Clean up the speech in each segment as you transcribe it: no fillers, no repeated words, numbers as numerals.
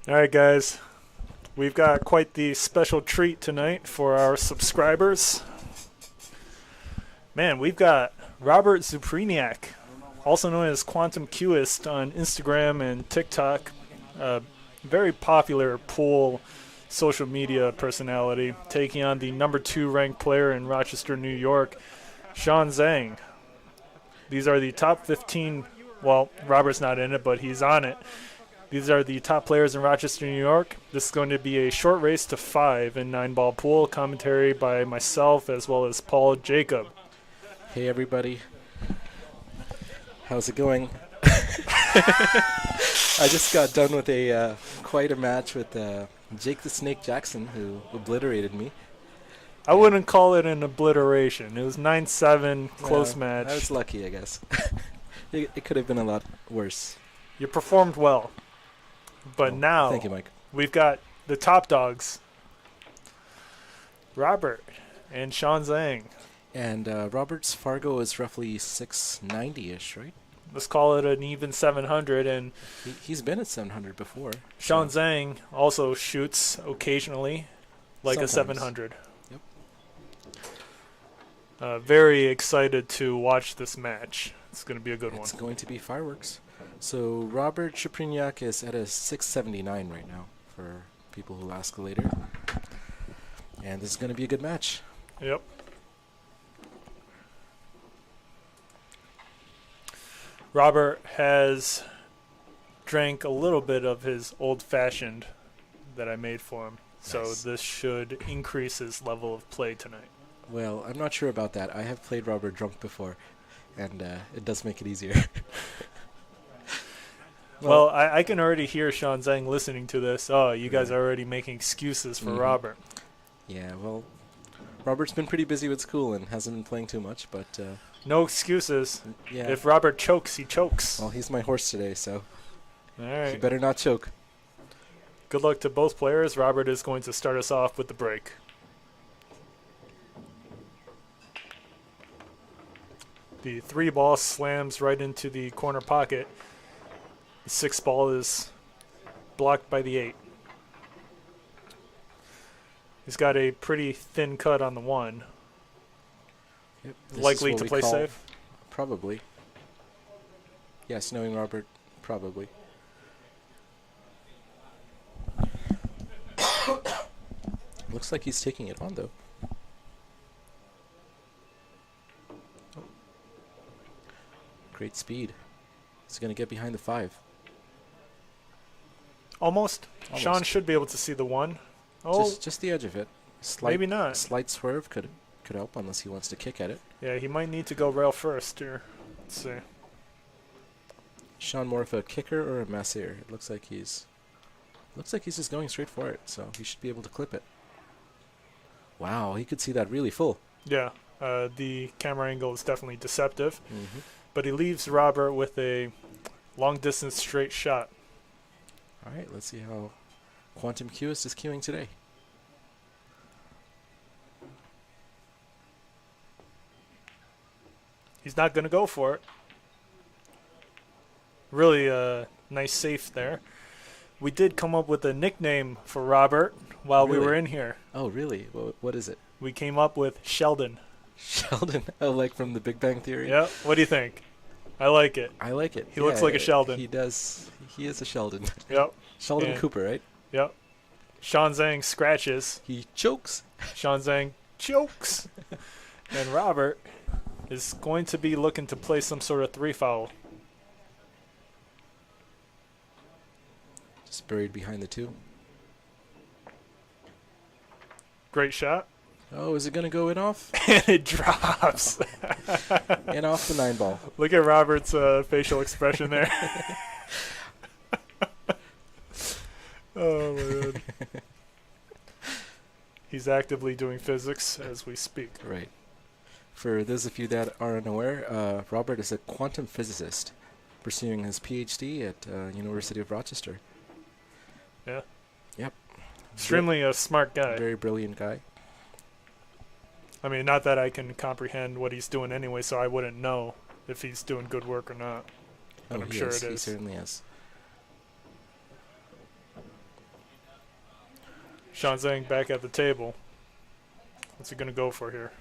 All right, guys. We've got quite the special treat tonight for our subscribers. Man, we've got Robert Czupryniak, also known as Quantum Qist on Instagram and TikTok. Very popular pool social media personality, taking on the number 2 ranked player in Rochester, New York, Zeng. These are the top 15. Well, Robert's not in it, but he's on it. These are the top players in Rochester, New York. This is going to be a short race to 5 in 9-ball pool. Commentary by myself as well as Paul Jacob. Hey, everybody. How's it going? I just got done with quite a match with Jake the Snake Jackson, who obliterated me. I wouldn't call it an obliteration. It was 9-7, close match. I was lucky, I guess. It could have been a lot worse. You performed well. But now, thank you, Mike. We've got the top dogs, Robert and Zeng. And Robert's Fargo is roughly 690-ish, right? Let's call it an even 700. And he's been at 700 before. Zeng also shoots occasionally like Sometimes. a 700. Yep. Very excited to watch this match. It's going to be a good one. It's going to be fireworks. So Robert Czupryniak is at a 679 right now, for people who ask later. And this is going to be a good match. Yep. Robert has drank a little bit of his old-fashioned that I made for him. So Nice. This should increase his level of play tonight. Well, I'm not sure about that. I have played Robert drunk before, and it does make it easier. Well, I can already hear Zeng listening to this. Oh, you guys are already making excuses for Robert. Yeah, well, Robert's been pretty busy with school and hasn't been playing too much, but... No excuses. Yeah. If Robert chokes, he chokes. Well, he's my horse today, so All he right. better not choke. Good luck to both players. Robert is going to start us off with the break. The 3 ball slams right into the corner pocket. The 6 ball is blocked by the 8. He's got a pretty thin cut on the 1. Yep, Likely to play safe? Probably. Yes, knowing Robert, probably. Looks like he's taking it on, though. Oh. Great speed. He's going to get behind the 5. Almost. Almost. Sean should be able to see the 1. Oh, Just the edge of it. maybe not. Slight swerve could help unless he wants to kick at it. Yeah, he might need to go rail first here. Let's see. Sean more of a kicker or a masseur? It looks like he's just going straight for it, so he should be able to clip it. Wow, he could see that really full. Yeah, the camera angle is definitely deceptive. Mm-hmm. But he leaves Robert with a long-distance straight shot. All right, let's see how Quantum Qist is queuing today. He's not going to go for it. Really nice safe there. We did come up with a nickname for Robert while we were in here. Oh, really? What is it? We came up with Sheldon. Sheldon? Oh, like from the Big Bang Theory? Yeah, what do you think? I like it. I like it. He looks like a Sheldon. He does. He is a Sheldon. Yep. Sheldon Yeah. Cooper, right? Yep. Zeng scratches. He chokes. Zeng chokes. And Robert is going to be looking to play some sort of 3 foul. Just buried behind the 2. Great shot. Oh, is it going to go in off? And it drops. In off the 9 ball. Look at Robert's facial expression there. Oh, my God. He's actively doing physics as we speak. Right. For those of you that are unaware, Robert is a quantum physicist pursuing his PhD at University of Rochester. Yeah. Yep. Extremely a smart guy. Very brilliant guy. I mean, not that I can comprehend what he's doing anyway, so I wouldn't know if he's doing good work or not. But I'm sure it He is. certainly is. Sean Zeng back at the table. What's he going to go for here?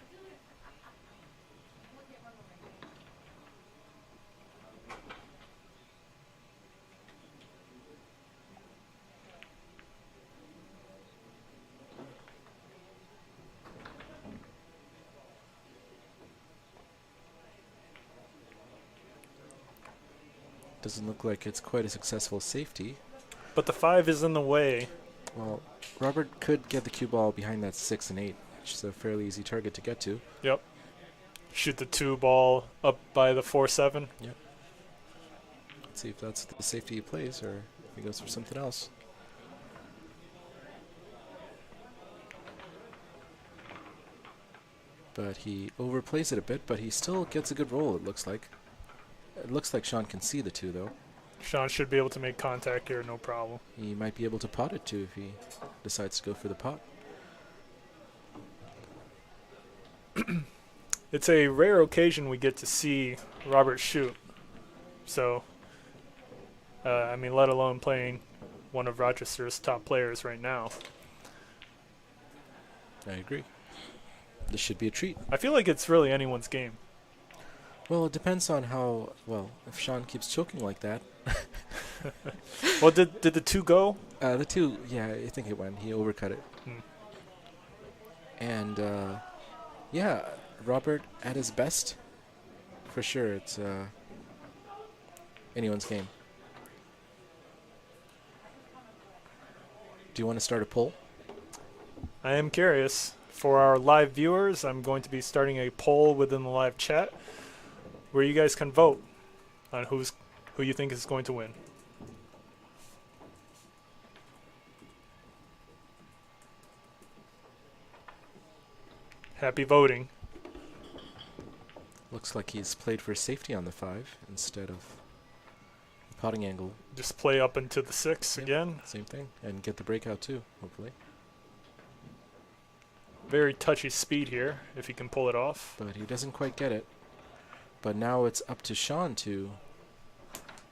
Doesn't look like it's quite a successful safety. But the 5 is in the way. Well, Robert could get the cue ball behind that 6 and 8, which is a fairly easy target to get to. Yep. Shoot the 2 ball up by the 4-7. Yep. Let's see if that's the safety he plays or if he goes for something else. But he overplays it a bit, but he still gets a good roll, it looks like. It looks like Sean can see the 2, though. Sean should be able to make contact here, no problem. He might be able to pot it, too, if he decides to go for the pot. It's a rare occasion we get to see Robert shoot. So, I mean, let alone playing one of Rochester's top players right now. I agree. This should be a treat. I feel like it's really anyone's game. Well, it depends on how, well, if Sean keeps choking like that. Well, did the 2 go? The 2, yeah, I think it went. He overcut it. And, yeah, Robert at his best, for sure, it's anyone's game. Do you want to start a poll? I am curious. For our live viewers, I'm going to be starting a poll within the live chat where you guys can vote on who you think is going to win. Happy voting. Looks like he's played for safety on the 5 instead of the potting angle. Just play up into the 6 again. Same thing. And get the breakout too, hopefully. Very touchy speed here, if he can pull it off. But he doesn't quite get it. But now it's up to Sean to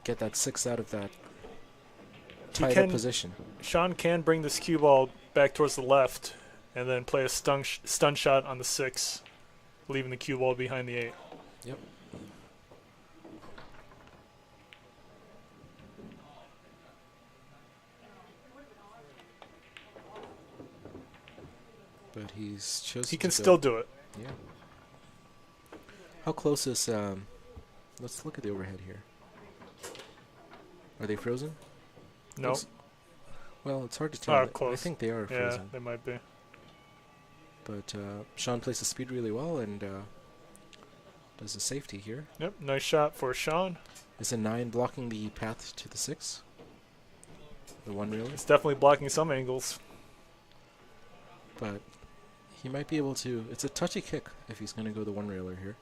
get that 6 out of that tied up position. Sean can bring this cue ball back towards the left and then play a stun shot on the 6, leaving the cue ball behind the 8. Yep. But he's chosen. He can to still go. do it. Yeah. How close is? Let's look at the overhead here. Are they frozen? No. Well, it's hard to tell. Close. I think they are Yeah, frozen. they might be. But Sean plays the speed really well and does the safety here. Yep, nice shot for Sean. Is a 9 blocking the path to the 6? The 1 really? It's definitely blocking some angles. But he might be able to. It's a touchy kick if he's going to go the 1-railer here.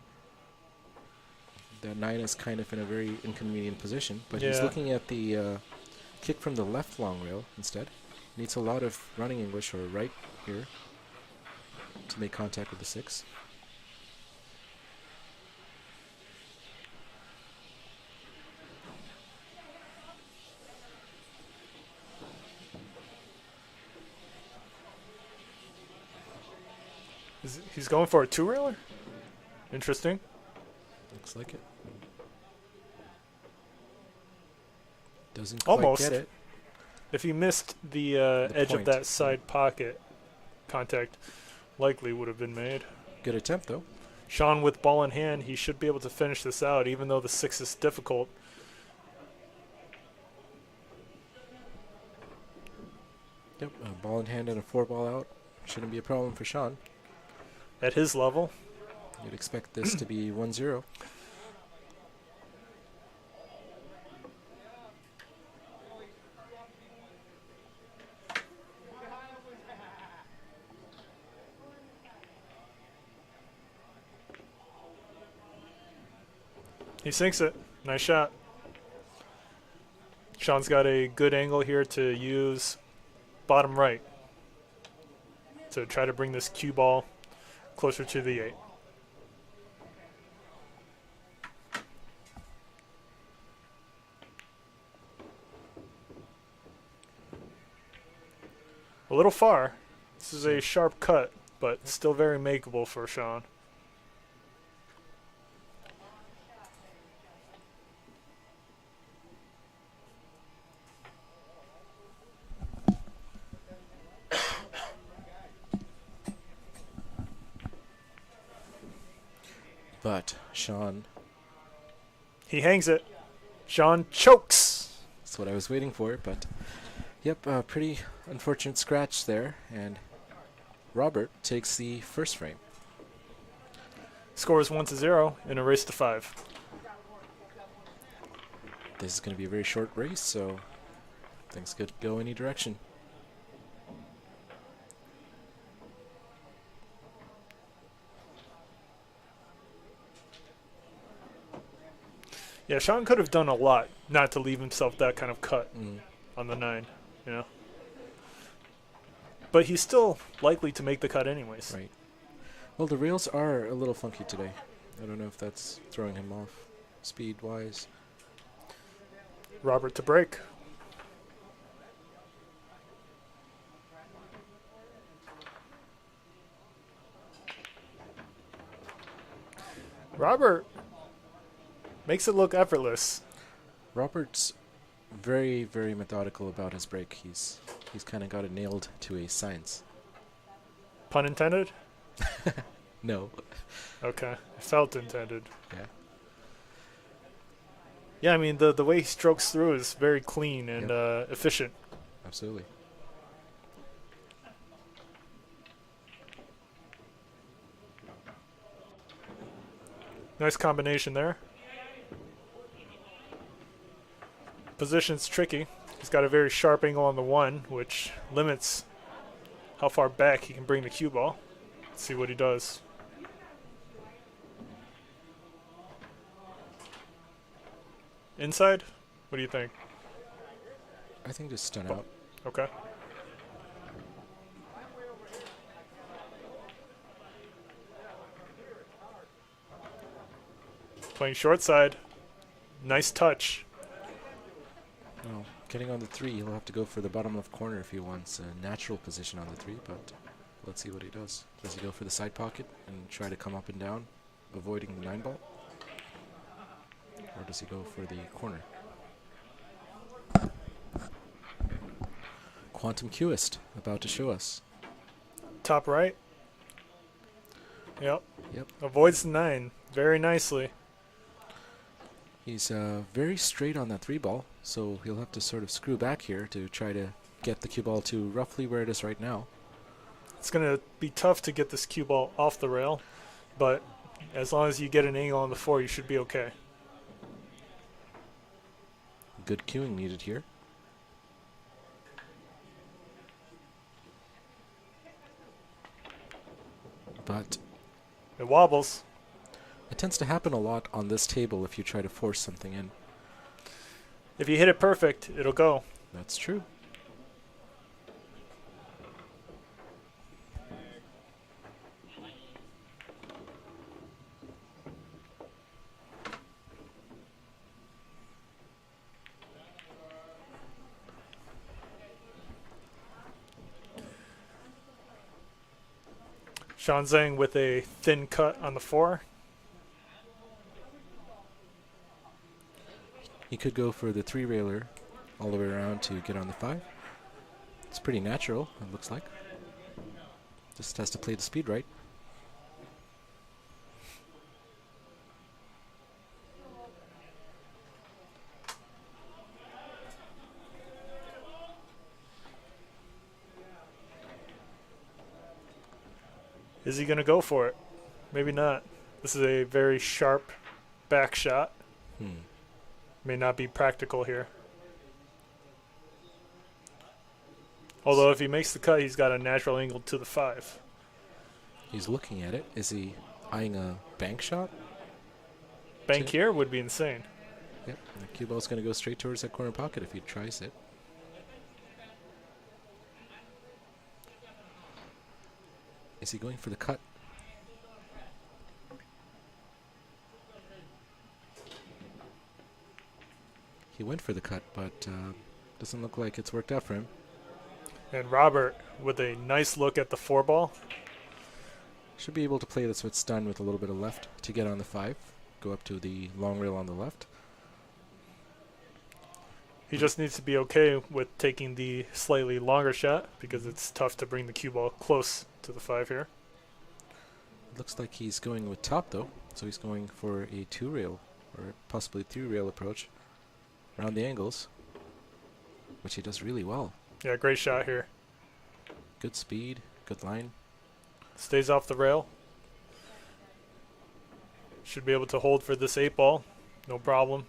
That 9 is kind of in a very inconvenient position, but he's looking at the kick from the left long rail instead. Needs a lot of running English or right here to make contact with the 6. He's going for a 2-railer? Interesting. Looks like it. Doesn't quite Almost. get it. If he missed the edge of point. that side pocket, contact likely would have been made. Good attempt, though. Sean with ball in hand, he should be able to finish this out, even though the 6 is difficult. Yep, a ball in hand and a 4-ball out. Shouldn't be a problem for Sean. At his level. You'd expect this to be 1-0. He sinks it. Nice shot. Sean's got a good angle here to use bottom right to try to bring this cue ball closer to the 8. little far. This is a sharp cut, but still very makeable for Sean. But Sean, He hangs it. Sean chokes. that's what I was waiting for, but yep, pretty unfortunate scratch there, and Robert takes the first frame. Scores 1-0 in a race to 5. This is going to be a very short race, so things could go any direction. Yeah, Sean could have done a lot not to leave himself that kind of cut on the 9, you know. But he's still likely to make the cut anyways. Right. Well, the rails are a little funky today. I don't know if that's throwing him off speed-wise. Robert to break. Robert makes it look effortless. Robert's very, very methodical about his break. He's kind of got it nailed to a science. Pun intended? No. Okay. Felt intended. Yeah. Yeah, I mean, the way he strokes through is very clean and efficient. Absolutely. Nice combination there. Position's tricky. He's got a very sharp angle on the 1, which limits how far back he can bring the cue ball. Let's see what he does. Inside? What do you think? I think just stun out. Okay. Playing short side. Nice touch. Well, getting on the 3, he'll have to go for the bottom left corner if he wants a natural position on the 3, but let's see what he does. Does he go for the side pocket and try to come up and down, avoiding the 9 ball? Or does he go for the corner? Quantum Cuist about to show us. Top right. Yep. Yep. Avoids the 9 very nicely. He's very straight on that 3 ball, so he'll have to sort of screw back here to try to get the cue ball to roughly where it is right now. It's going to be tough to get this cue ball off the rail, but as long as you get an angle on the 4, you should be okay. Good cueing needed here. But It wobbles. it tends to happen a lot on this table if you try to force something in. If you hit it perfect, it'll go. That's true. Sean Zeng with a thin cut on the 4. He could go for the 3-railer all the way around to get on the 5. It's pretty natural, it looks like. Just has to play the speed right. Is he going to go for it? Maybe not. This is a very sharp back shot. May not be practical here. Although if he makes the cut, he's got a natural angle to the 5. He's looking at it. Is he eyeing a bank shot? Bank here would be insane. Yep. The cue ball's going to go straight towards that corner pocket if he tries it. Is he going for the cut? He went for the cut, but doesn't look like it's worked out for him. And Robert with a nice look at the 4-ball. Should be able to play this with stun with a little bit of left to get on the 5. Go up to the long rail on the left. He just needs to be okay with taking the slightly longer shot because it's tough to bring the cue ball close to the 5 here. Looks like he's going with top though, so he's going for a 2-rail or possibly 3-rail approach around the angles, which he does really well. Yeah, great shot here. Good speed, good line. Stays off the rail. Should be able to hold for this 8-ball, no problem.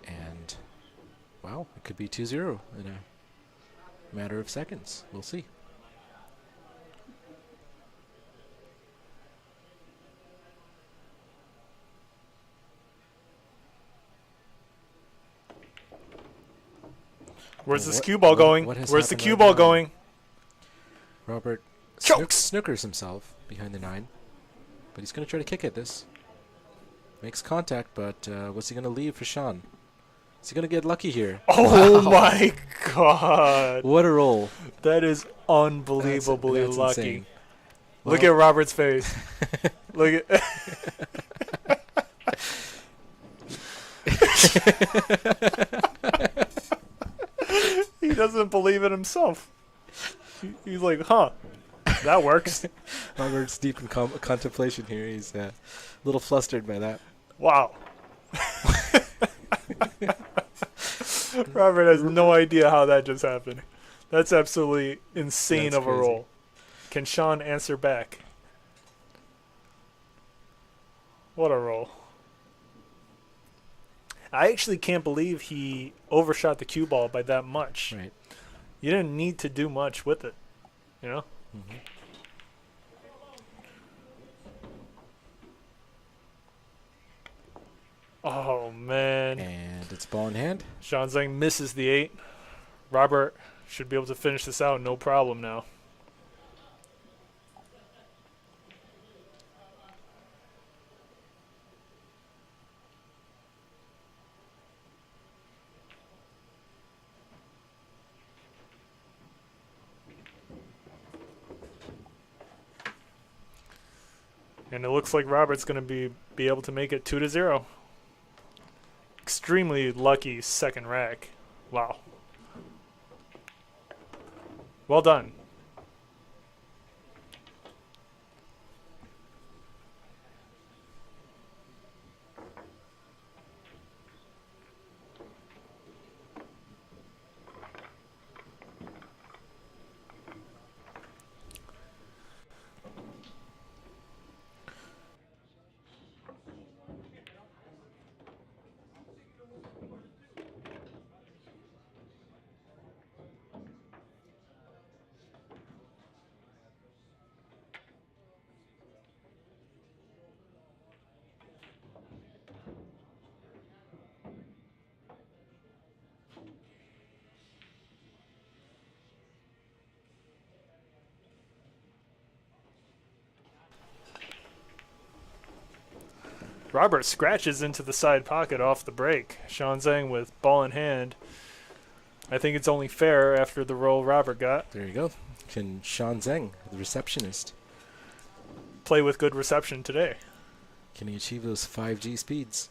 And, wow, it could be 2-0 in a matter of seconds. We'll see. Where's this cue ball going? Where's the cue ball going? Robert Chokes! snookers himself behind the 9. But he's going to try to kick at this. Makes contact, but what's he going to leave for Sean? Is he going to get lucky here? Oh Wow. my god. What a roll. That is unbelievably That's lucky. insane. Look Well- at Robert's face. Look at He doesn't believe it himself. He's like, huh, that works. Robert's deep in contemplation here. He's a little flustered by that. Wow. Robert has no idea how that just happened. That's absolutely insane That's of a crazy. roll. Can Sean answer back? What a roll. I actually can't believe he overshot the cue ball by that much. Right. You didn't need to do much with it, you know? Mm-hmm. Oh, man. And it's ball in hand. Sean Zeng misses the 8. Robert should be able to finish this out, no problem now. And it looks like Robert's going to be able to make it 2-0. Extremely lucky second rack. Wow. Well done. Robert scratches into the side pocket off the break. Sean Zeng with ball in hand. I think it's only fair after the roll Robert got. There you go. Can Sean Zeng, the receptionist, Play with good reception today. can he achieve those 5G speeds?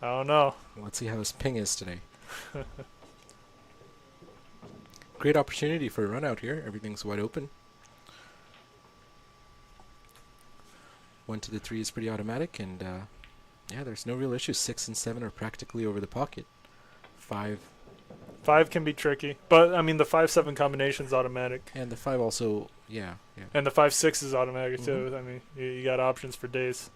I don't know. Let's see how his ping is today. Great opportunity for a run out here. Everything's wide open. 1 to the 3 is pretty automatic, and yeah, there's no real issue. 6 and 7 are practically over the pocket. 5 5 can be tricky, but I mean the 5-7 combination's automatic, and the 5 also, yeah. and the 5-6 is automatic too. I mean you got options for days.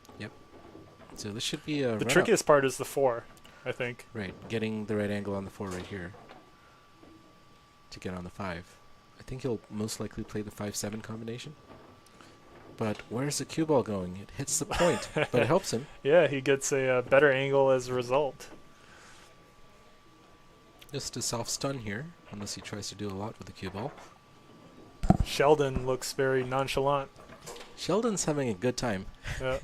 So this should be a The run trickiest part is the 4, I think. out. Right, getting the right angle on the 4 right here to get on the 5. I think he'll most likely play the 5-7 combination. But where's the cue ball going? It hits the point, but it helps him. Yeah, he gets a better angle as a result. Just a soft stun here, unless he tries to do a lot with the cue ball. Sheldon looks very nonchalant. Sheldon's having a good time. Yeah,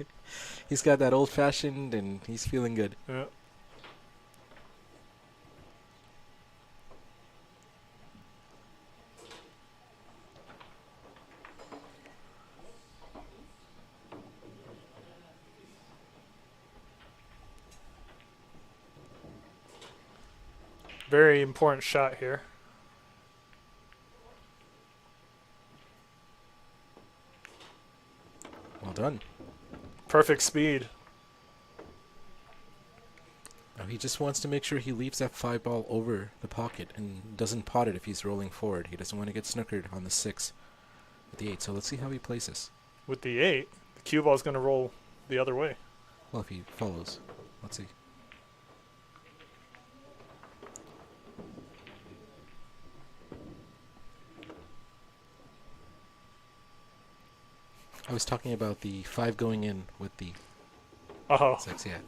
He's got that old-fashioned, and he's feeling good. yeah. Very important shot here. Well done. Perfect speed. Now he just wants to make sure he leaves that 5 ball over the pocket and doesn't pot it if he's rolling forward. He doesn't want to get snookered on the 6 with the 8. So let's see how he plays this. With the 8, the cue ball is going to roll the other way. Well, if he follows. Let's see. I was talking about the 5 going in with the Oh, 6, yeah.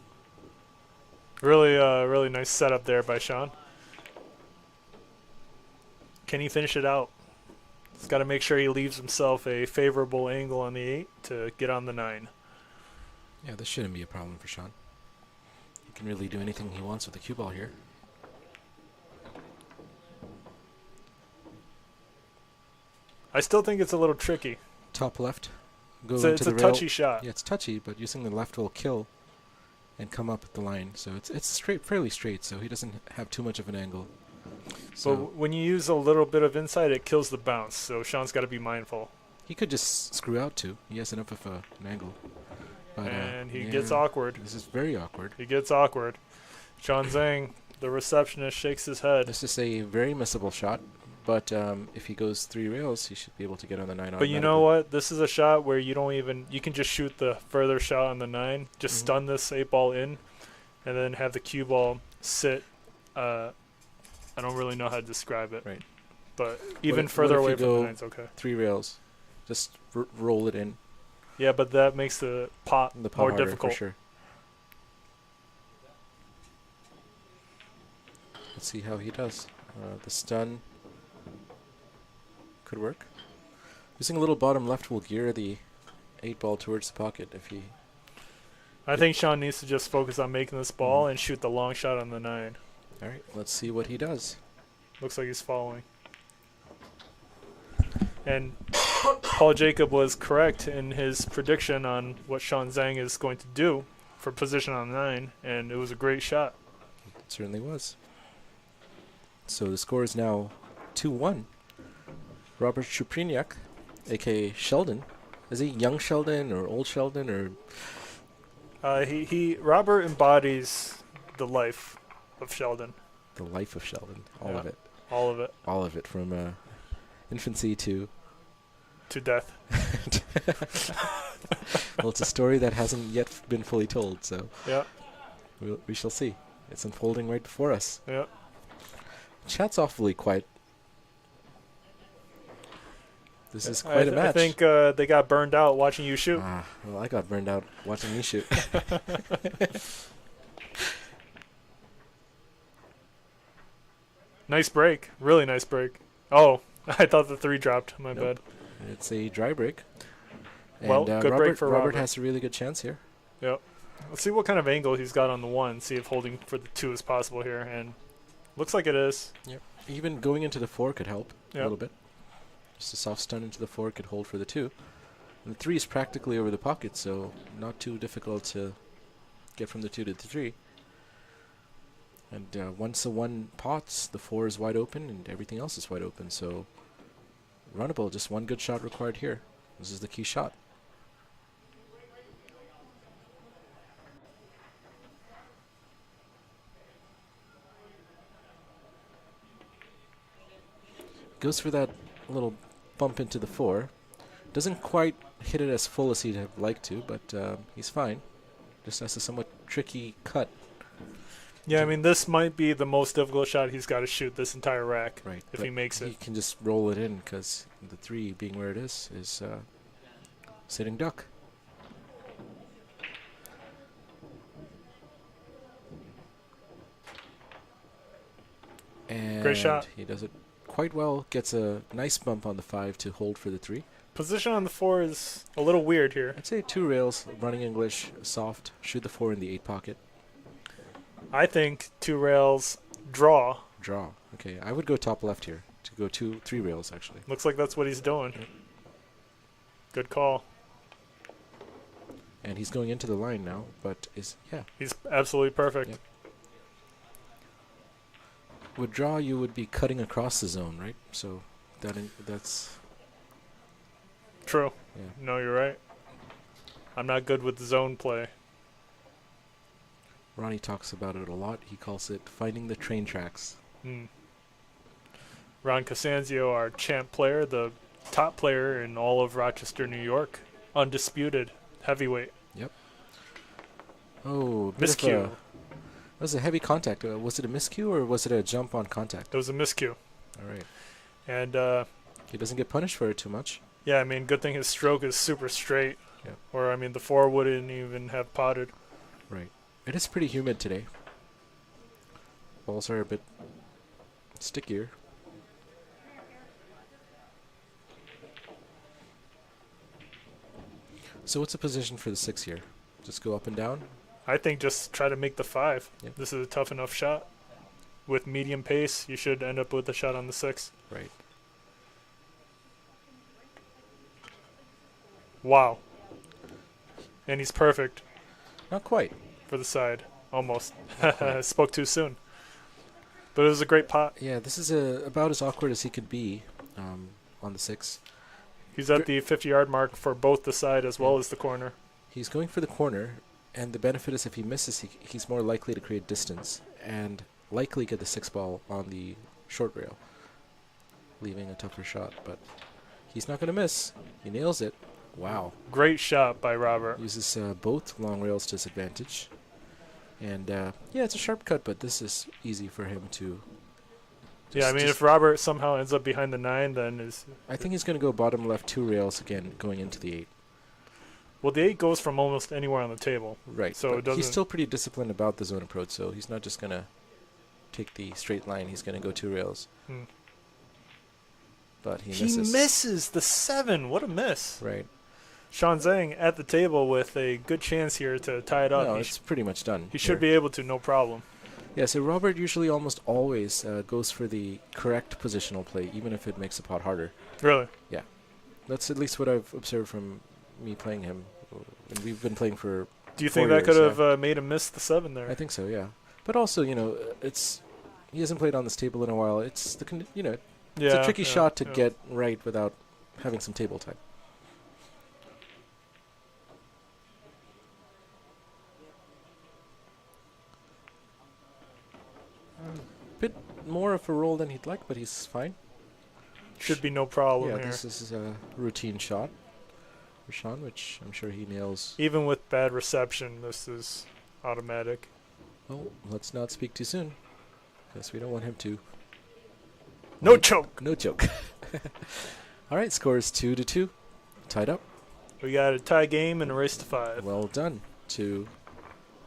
really nice setup there by Sean. Can he finish it out? He's got to make sure he leaves himself a favorable angle on the 8 to get on the 9. Yeah, this shouldn't be a problem for Sean. He can really do anything he wants with the cue ball here. I still think it's a little tricky. Top left. Go It's into a the rail. touchy shot. Yeah, it's touchy, but using the left will kill and come up the line. So it's straight, fairly straight, so he doesn't have too much of an angle. So But when you use a little bit of inside, it kills the bounce. So Sean's got to be mindful. he could just screw out too. He has enough of an angle. But, And he yeah, gets awkward. This is very awkward. He gets awkward. Sean Zeng, the receptionist, shakes his head. This is a very missable shot, but if he goes 3 rails, he should be able to get on the 9 But you know what? This is a shot where you can just shoot the further shot on the 9, just Mhm. stun this 8 ball in, and then have the cue ball sit. I don't really know how to describe it. Right. But even if- further what away if you from the go 9's okay. 3 rails. Just roll it in. Yeah, but that makes the pot The pot more harder, difficult. for sure. Let's see how he does. The stun could work. Using a little bottom left will gear the 8 ball towards the pocket if he... I think Sean needs to just focus on making this ball Mhm. and shoot the long shot on the 9. Alright, let's see what he does. Looks like he's following. And Paul Jacob was correct in his prediction on what Sean Zeng is going to do for position on 9, and it was a great shot. It certainly was. So the score is now 2-1. Robert Czupryniak, a.k.a. Sheldon. Is he young Sheldon or old Sheldon or... Robert embodies the life of Sheldon. The life of Sheldon. All Yeah. of it. All of it. All of it from infancy to... To death. Well, it's a story that hasn't yet been fully told, so Yeah. we shall see. It's unfolding right before us. Yeah. Chat's awfully quiet. This is quite a match. I think they got burned out watching you shoot. Well, I got burned out watching you shoot. Nice break. Really nice break. Oh, I thought the 3 dropped. My Nope. bad. It's a dry break. Well, And, good break for Robert Robert. has a really good chance here. Yep. Let's see what kind of angle he's got on the 1. See if holding for the 2 is possible here. And looks like it is. Even going into the 4 could help a Yep. little bit. Just a soft stun into the 4 could hold for the 2. And the 3 is practically over the pocket, so not too difficult to get from the 2 to the 3. And once the 1 pots, the 4 is wide open and everything else is wide open. So runnable, just one good shot required here. This is the key shot. Goes for that little bump into the 4. Doesn't quite hit it as full as he'd have liked to, but he's fine. Just has a somewhat tricky cut. Yeah, I mean, this might be the most difficult shot he's got to shoot this entire rack. Right. If but he makes he it. can just roll it in because the 3 being where it is sitting duck. And Great shot. he does it quite well. Gets a nice bump on the 5 to hold for the 3. Position on the 4 is a little weird here. I'd say 2 rails, running English, soft. Shoot the 4 in the 8 pocket. I think 2 rails, draw. Draw. Okay, I would go top left here to go 3 rails actually. Looks like that's what he's doing. Yep. Good call. And he's going into the line now, but He's absolutely perfect. Yep. with draw, you would be cutting across the zone, right? So that's True. yeah. No, you're right. I'm not good with zone play. Ronnie talks about it a lot. He calls it finding the train tracks. Ron Cosanzio, our champ player, the top player in all of Rochester, New York, undisputed heavyweight. Yep. Oh, Miscue. That was a heavy contact. Was it a miscue or was it a jump on contact? It was a miscue. All right. And he doesn't get punished for it too much. yeah, I mean, good thing his stroke is super straight. Yeah. Or, I mean, the 4 wouldn't even have potted. Right. It is pretty humid today. Balls are a bit stickier. So what's the position for the 6 here? Just go up and down? I think just try to make the 5. Yep. This is a tough enough shot. With medium pace, you should end up with a shot on the 6. Right. Wow. And he's perfect Not quite. for the side. Almost. Spoke too soon. But it was a great pot. Yeah, this is about as awkward as he could be on the 6. He's at the 50-yard mark for both the side as well as the corner. He's going for the corner, and the benefit is if he misses, he's more likely to create distance and likely get the 6 ball on the short rail, leaving a tougher shot. But he's not going to miss. He nails it. Wow. Great shot by Robert. Uses both long rails to his advantage. And, yeah, it's a sharp cut, but this is easy for him to... Yeah, I mean, if Robert somehow ends up behind the 9, then I think he's going to go bottom left 2 rails again, going into the 8. well, the 8 goes from almost anywhere on the table. Right. So it doesn't. He's still pretty disciplined about the zone approach, so he's not just going to take the straight line. He's going to go 2 rails. But he misses. He misses the 7. What a miss. Right. Sean Zeng at the table with a good chance here to tie it up. No, it's pretty much done. He should be able to, no problem. Yeah, so Robert usually almost always goes for the correct positional play, even if it makes the pot harder. Really? Yeah. That's at least what I've observed from me playing him. And we've been playing for Do you 4 think that years, could have made him miss the 7 there? I think so, yeah. But also, he hasn't played on this table in a while. It's it's a tricky shot to get right without having some table time. Bit more of a roll than he'd like, but he's fine. Should be no problem Yeah, here. this is a routine shot for Sean, which I'm sure he nails. Even with bad reception, this is automatic. Well, let's not speak too soon, because we don't want him to. No choke. No joke. All right, score is 2-2, tied up. We got a tie game and a race to 5. Well done to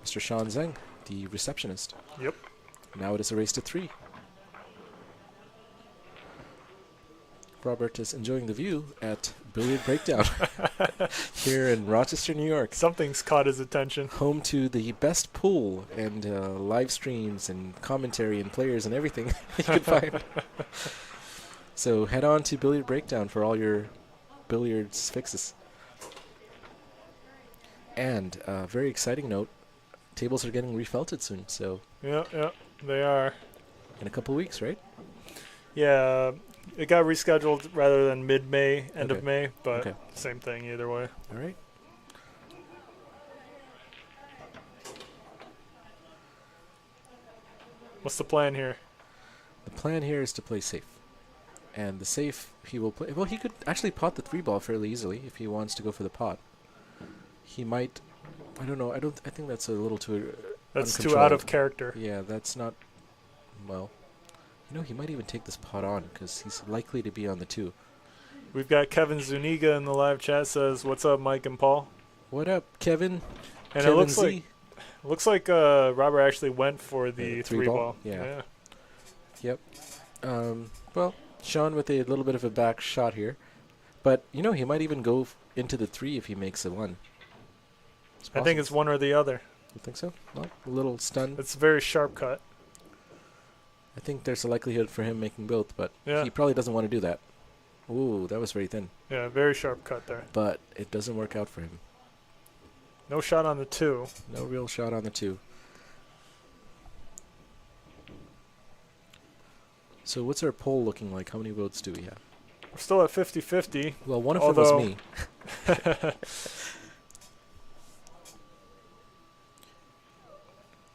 Mr. Sean Zeng, the receptionist. Yep. Now it is a race to 3. Robert is enjoying the view at Billiard Breakdown here in Rochester, New York. Something's caught his attention. Home to the best pool and live streams and commentary and players and everything you can find. So head on to Billiard Breakdown for all your billiards fixes. And very exciting note, tables are getting refelted soon, so... Yeah, they are. In a couple weeks, right? Yeah, it got rescheduled rather than mid-May, end of Okay. May, but Okay. same thing either way. All right. What's the plan here? The plan here is to play safe. And the safe, he will play... Well, he could actually pot the 3 ball fairly easily if he wants to go for the pot. He might... I don't know. I think that's a little too... That's too out of uncontrolled. character. Yeah, that's not... Well... he might even take this pot on, because he's likely to be on the 2. We've got Kevin Zuniga in the live chat says, "What's up, Mike and Paul?" What up, Kevin? And Kevin it looks like Robert actually went for the 3 3 ball? ball. Yeah. Yep. Well, Sean with a little bit of a back shot here. But, he might even go into the 3 if he makes a 1. I think it's one or the other. You think so? Well, a little stun. It's a very sharp cut. I think there's a likelihood for him making both, but Yeah. he probably doesn't want to do that. Ooh, that was very thin. Yeah, very sharp cut there. But it doesn't work out for him. No shot on the 2. No real shot on the 2. So what's our poll looking like? How many votes do we have? We're still at 50-50. Well, one of them was me.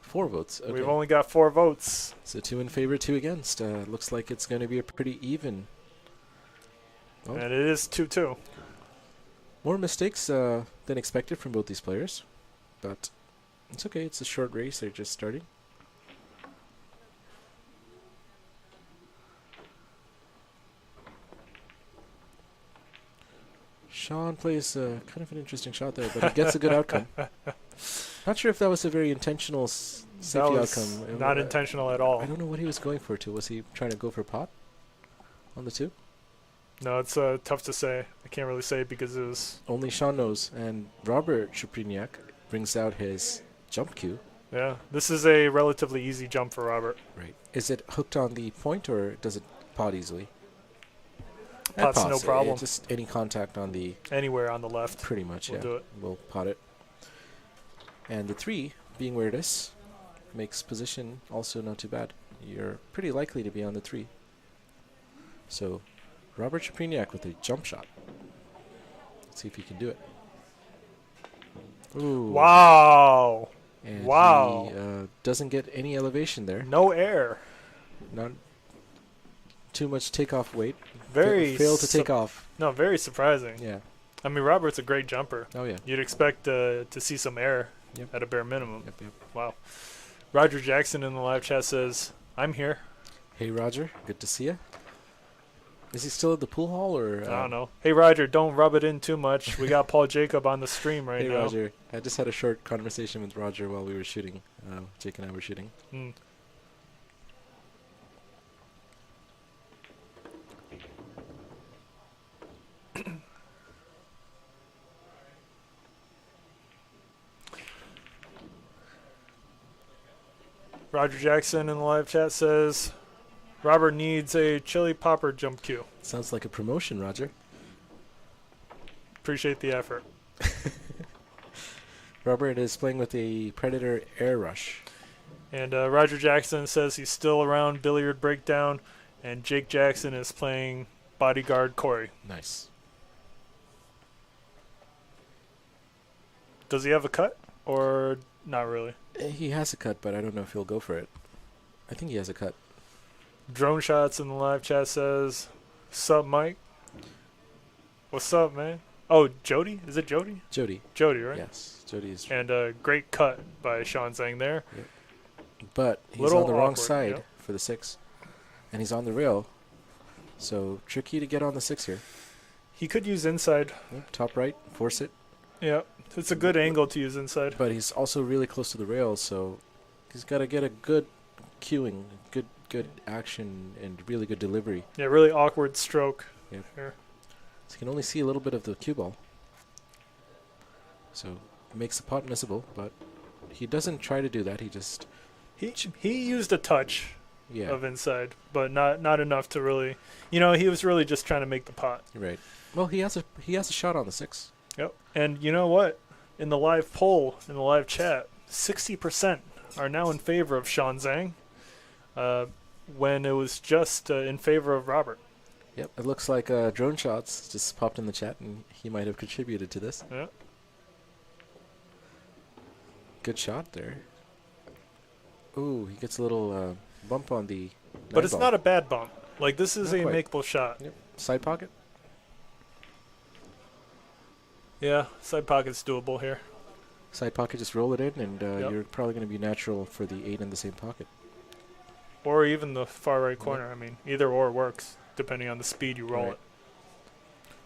4 votes. Okay. We've only got 4 votes. So 2 in favor, 2 against. Looks like it's going to be a pretty even. Oh. And it is 2-2. More mistakes than expected from both these players. But it's okay. It's a short race. They're just starting. Sean plays kind of an interesting shot there, but he gets a good outcome. Not sure if that was a very intentional safety outcome. Not intentional at all. I don't know what he was going for, too. Was he trying to go for pot on the 2? No, it's tough to say. I can't really say because it was... Only Sean knows. And Robert Czupryniak brings out his jump cue. Yeah, this is a relatively easy jump for Robert. Right. Is it hooked on the point, or does it pot easily? Pot's no problem. Just any contact on the... Anywhere on the left. Pretty much, We'll yeah. do it. We'll pot it. And the 3, being where it is, makes position also not too bad. You're pretty likely to be on the 3. So, Robert Czupryniak with a jump shot. Let's see if he can do it. Ooh. Wow. And wow. He doesn't get any elevation there. No air. Not too much takeoff weight. Failed to take off. No, very surprising. Yeah. I mean, Robert's a great jumper. Oh, yeah. You'd expect to see some air at a bare minimum. Yep. Wow. Roger Jackson in the live chat says, I'm here. Hey, Roger. Good to see you. Is he still at the pool hall, or? I don't know. Hey, Roger, don't rub it in too much. We got Paul Jacob on the stream right now. Hey, Roger. I just had a short conversation with Roger while we were shooting. Jake and I were shooting. Mm. Roger Jackson in the live chat says, Robert needs a chili popper jump cue. Sounds like a promotion, Roger. Appreciate the effort. Robert is playing with a Predator Air Rush. And Roger Jackson says he's still around Billiard Breakdown, and Jake Jackson is playing Bodyguard Cory. Nice. Does he have a cut, or not really? He has a cut, but I don't know if he'll go for it. I think he has a cut. Drone Shots in the live chat says, "Sup, Mike? What's up, man? Oh, Jody? Is it Jody? Jody. Jody, right? Yes, Jody is. And a great cut by Sean Zeng there. Yep. But he's Little on the wrong awkward, side yep. for the 6. And he's on the rail. So tricky to get on the 6 here. He could use inside. Yep, top right, force it. Yeah, it's a good angle to use inside. But he's also really close to the rail, so he's got to get a good cueing, good action, and really good delivery. Yeah, really awkward stroke. Yep. Here. So you can only see a little bit of the cue ball. So it makes the pot missable, but he doesn't try to do that. He just... He used a touch Yeah. of inside, but not enough to really... You know, he was really just trying to make the pot. Right. Well, he has a shot on the 6. Yep. And you know what? In the live poll, in the live chat, 60% are now in favor of Sean Zeng, when it was just in favor of Robert. Yep. It looks like Drone Shots just popped in the chat, and he might have contributed to this. Yeah. Good shot there. Ooh, he gets a little bump on the... But it's not a bad bump. Like, this is Not a quite. makeable shot. Yep. Side pocket? Yeah, side pocket's doable here. Side pocket, just roll it in, and Yep. you're probably going to be natural for the 8 in the same pocket. Or even the far right corner. I mean, either or works, depending on the speed you roll Right. it.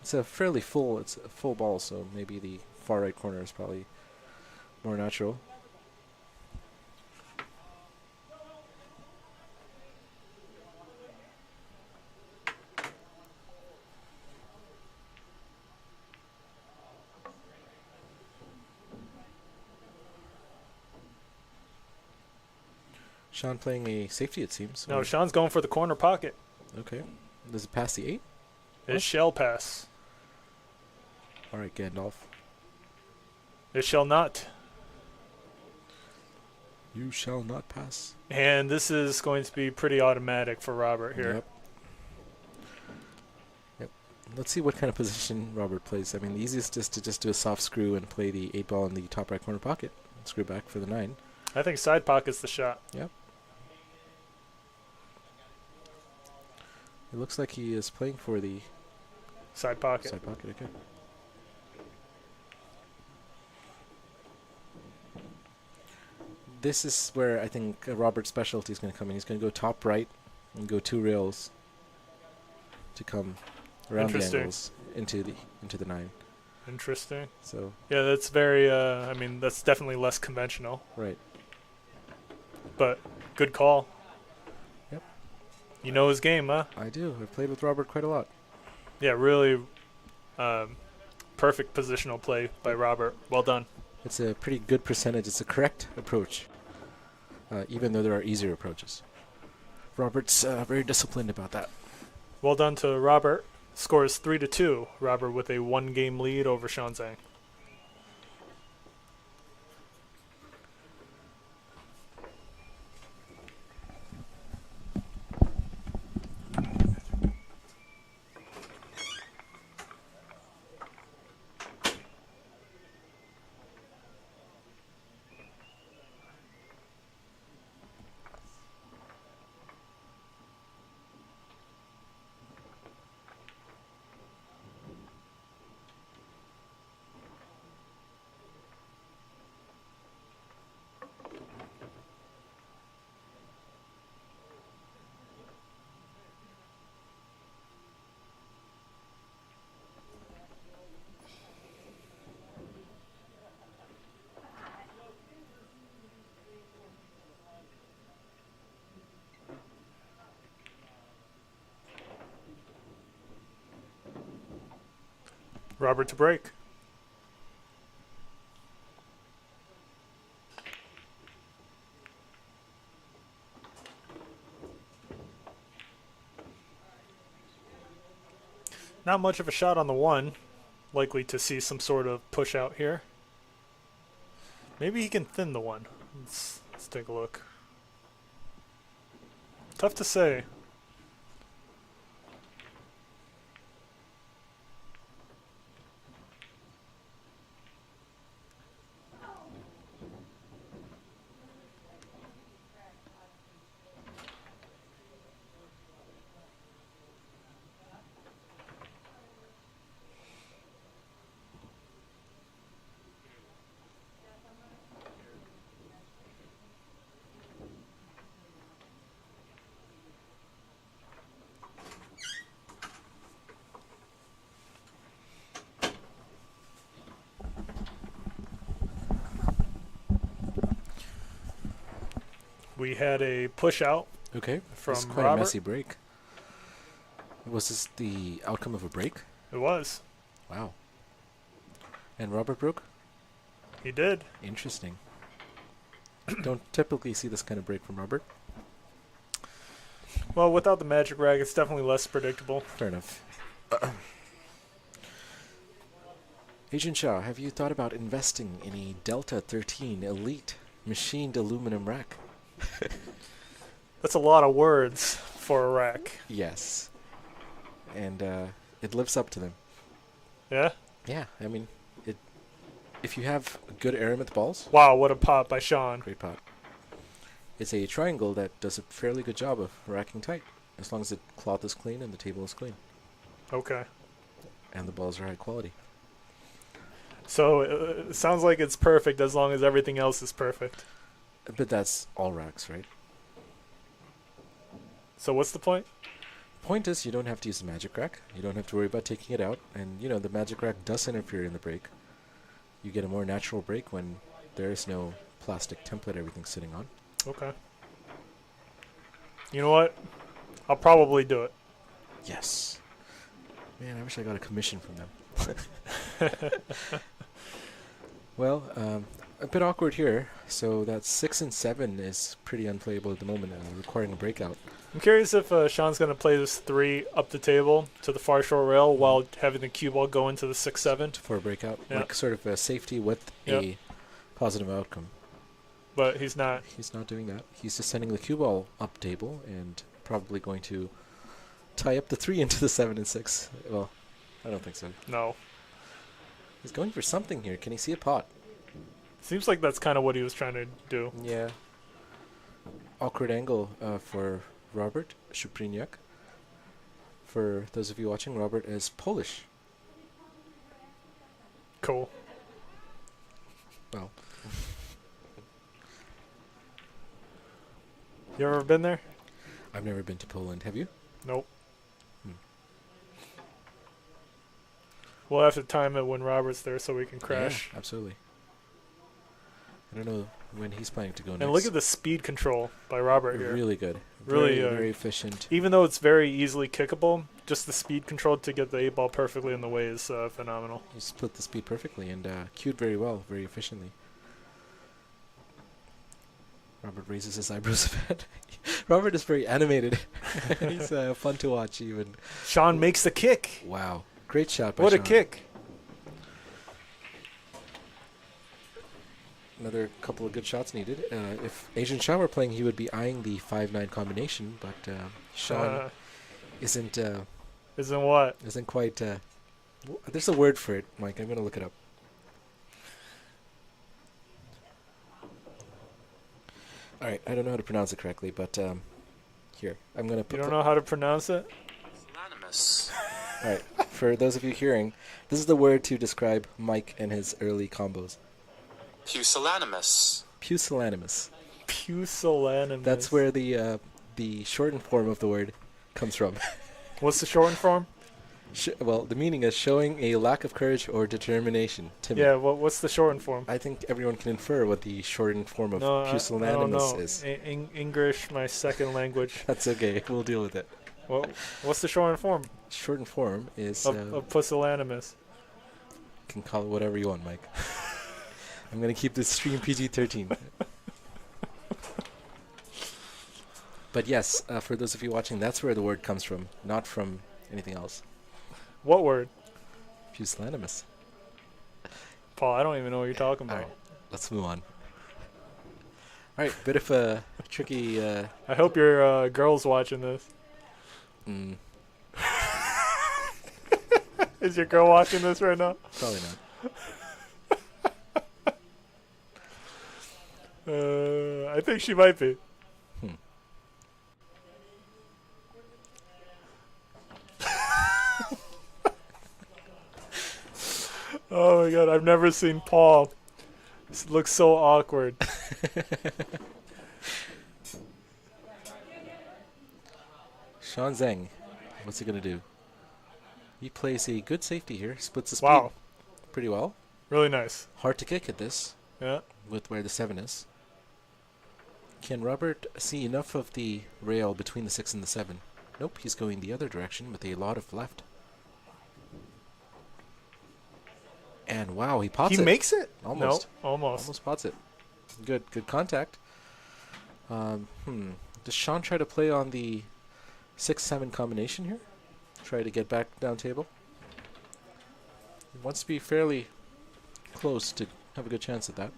It's a full ball, so maybe the far right corner is probably more natural. Sean playing a safety, it seems. No, or- Sean's going for the corner pocket. Okay. Does it pass the 8? It shall pass. All right, Gandalf. It shall not. You shall not pass. And this is going to be pretty automatic for Robert here. Yep. Let's see what kind of position Robert plays. I mean, the easiest is to just do a soft screw and play the 8-ball in the top right corner pocket. Screw back for the 9. I think side pocket's the shot. Yep. It looks like he is playing for the Side pocket. side pocket. Okay. This is where I think Robert's specialty is going to come in. He's going to go top right and go 2 rails to come around the angles into the 9. Interesting. So yeah, that's very. I mean, that's definitely less conventional. right. But good call. Yep. You know his game, huh? I do. I've played with Robert quite a lot. Yeah, really. Perfect positional play by Robert. Well done. It's a pretty good percentage. It's a correct approach, even though there are easier approaches. Robert's very disciplined about that. Well done to Robert. Scores 3-2. Robert with a 1-game lead over Sean Zeng. Robert to break. Not much of a shot on the 1. Likely to see some sort of push out here. Maybe he can thin the 1. Let's take a look. Tough to say. We had a push out Okay. from It's quite Robert. a messy break. Was this the outcome of a break? It was. Wow. And Robert broke? He did. Interesting. Don't typically see this kind of break from Robert. Well, without the magic rag, it's definitely less predictable. Fair enough. Agent Shaw, have you thought about investing in a Delta 13 Elite machined aluminum rack? That's a lot of words for a rack. Yes. And it lives up to them. Yeah? Yeah, I mean, if you have good aramith balls, Wow, what a pop by Sean. great pot. It's a triangle that does a fairly good job of racking tight, as long as the cloth is clean and the table is clean, Okay. and the balls are high quality. So it sounds like it's perfect as long as everything else is perfect. But that's all racks, right? So what's the point? Point is, you don't have to use the magic rack. You don't have to worry about taking it out. And, the magic rack does interfere in the break. You get a more natural break when there is no plastic template everything's sitting on. Okay. You know what? I'll probably do it. Yes. Man, I wish I got a commission from them. Well, a bit awkward here. So that 6 and 7 is pretty unplayable at the moment, requiring a breakout. I'm curious if Sean's going to play this 3 up the table to the far short rail while having the cue ball go into the 6-7. For a breakout. Yeah. Like sort of a safety with Yep. a positive outcome. but he's not. He's not doing that. He's just sending the cue ball up table and probably going to tie up the 3 into the 7 and 6. Well, I don't think so. No. He's going for something here. Can he see a pot? Seems like that's kind of what he was trying to do. Yeah. Awkward angle for Robert Czupryniak. For those of you watching, Robert is Polish. Cool. Well. You ever been there? I've never been to Poland. Have you? Nope. We'll have to time it when Robert's there so we can crash. Yeah, absolutely. I don't know when he's planning to go next. And look at the speed control by Robert here. Really good. Really very efficient. Even though it's very easily kickable, just the speed control to get the 8-ball perfectly in the way is phenomenal. He split the speed perfectly and cued very well, very efficiently. Robert raises his eyebrows a bit. Robert is very animated. He's fun to watch even. Sean makes the kick. Wow. Great shot by What Sean. a kick. Another couple of good shots needed. If Asian Sean were playing, he would be eyeing the 5-9 combination, but Sean isn't... Isn't what? Isn't quite... there's a word for it, Mike. I'm going to look it up. All right, I don't know how to pronounce it correctly, but here. I'm going to put... You don't know how to pronounce it? Pusillanimous. All right, for those of you hearing, this is the word to describe Mike and his early combos. Pusillanimous. Pusillanimous. Pusillanimous. That's where the shortened form of the word comes from. What's the shortened form? Well, the meaning is showing a lack of courage or determination. Timid. Yeah, what's the shortened form? I think everyone can infer what the shortened form of No, pusillanimous I don't know. is. English, my second language. That's okay. We'll deal with it. What's the shortened form? Shortened form is... Of pusillanimous. You can call it whatever you want, Mike. I'm going to keep this stream PG-13. But yes, for those of you watching, that's where the word comes from, not from anything else. What word? Pusillanimous. Paul, I don't even know what you're talking about. All right, let's move on. All right, bit of a tricky... I hope your girl's watching this. Is your girl watching this right now? Probably not. I think she might be. Oh my god, I've never seen Paul. This looks so awkward. Sean Zeng, what's he going to do? He plays a good safety here, splits the speed Wow. pretty well. Really nice. Hard to kick at this, Yeah. with where the 7 is. Can Robert see enough of the rail between the 6 and the 7? Nope, he's going the other direction with a lot of left. And wow, he pots it. He makes it? Almost. No, almost. Almost pots it. Good contact. Does Sean try to play on the 6-7 combination here? Try to get back down table? He wants to be fairly close to have a good chance at that.